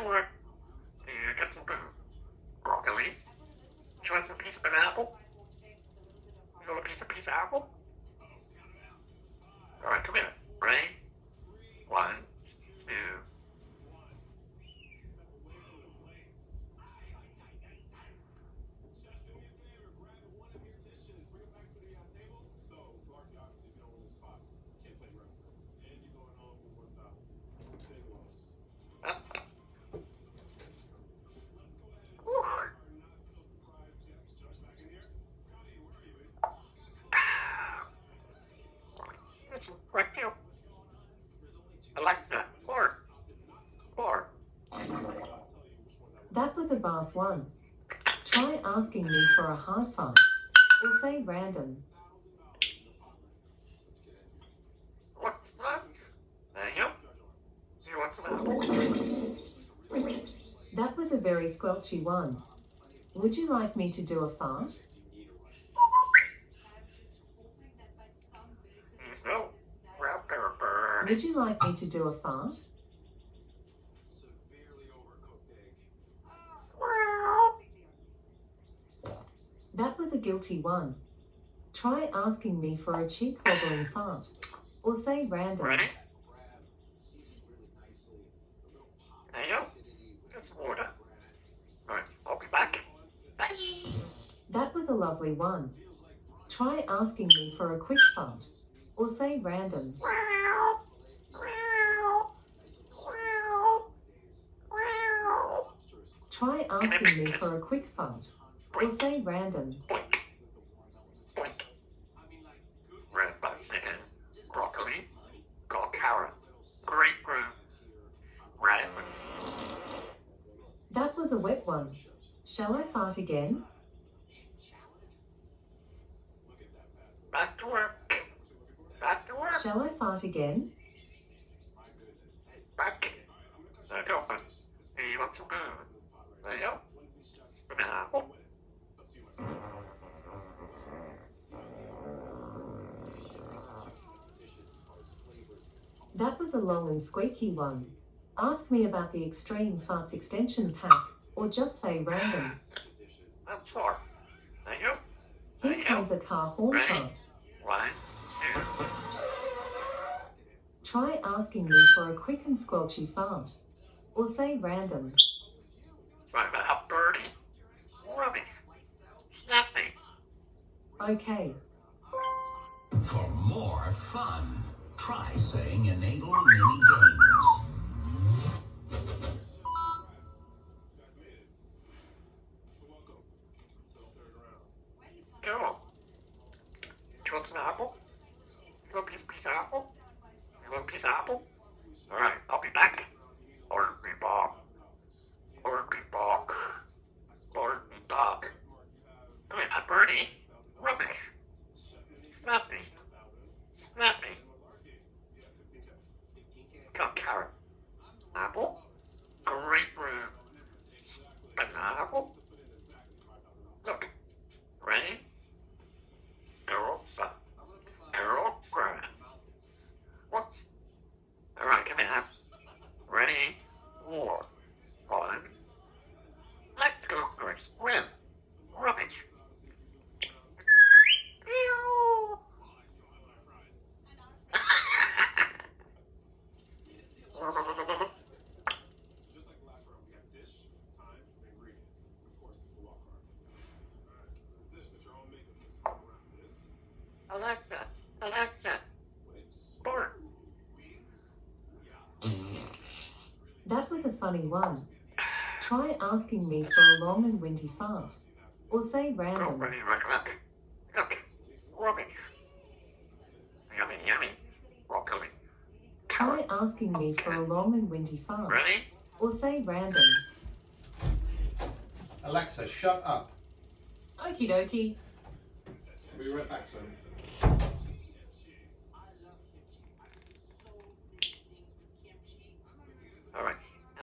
to work. Here, get some broccoli. Do you want some piece of an apple? You want a piece of apple? Alright, come here. Ready? 1, 2. Right here. Alexa, four. That was a bath one. Try asking me for a hard fart. Or say random. What's that? You want some apple? That was a very squelchy one. Would you like me to do a fart? No. Would you like me to do a fart? That was a guilty one. Try asking me for a cheek wobbling fart. Or say random. Ready? There you go. Get some water. Alright, I'll be back. Bye. That was a lovely one. Try asking me for a quick fart. Or say random. Try asking me for a quick fart. Or say random. Red button, broccoli, got carrot, grapefruit, red. That was a wet one. Shall I fart again? Back to work. Back to work. Shall I fart again? Back. There you go. You look so good. There you go. An apple. That was a long and squeaky one. Ask me about the Extreme Farts extension pack, or just say random. That's 4. There you go. Here comes a car horn fart. 1, 2. Try asking me for a quick and squelchy fart. Or say random. Sorry about how birdie. Rubbish. Snappy. Okay. For more fun, try saying enable mini games. Cool. Do you want some apple? You want a piece of apple? You want a piece of apple? Alright, I'll be back. Or be Bob. Or be Bob. Or be Bob. I mean, not birdie. Rubbish. Snappy. Snappy. Got carrot. Apple. Grapefruit. Banana apple. Look. Ready? Arrow. What? Alright, come here. Ready? 4, 1. Let's go for a swim. Rubbish. Ew. Alexa. Bart. That was a funny one. Try asking me for a long and windy fart. Or say random. Look. Rubbish. Yummy. Broccoli. Try asking me for a long and windy fart. Ready? Or say random. Alexa, shut up. Okie dokie. We'll be right back, son.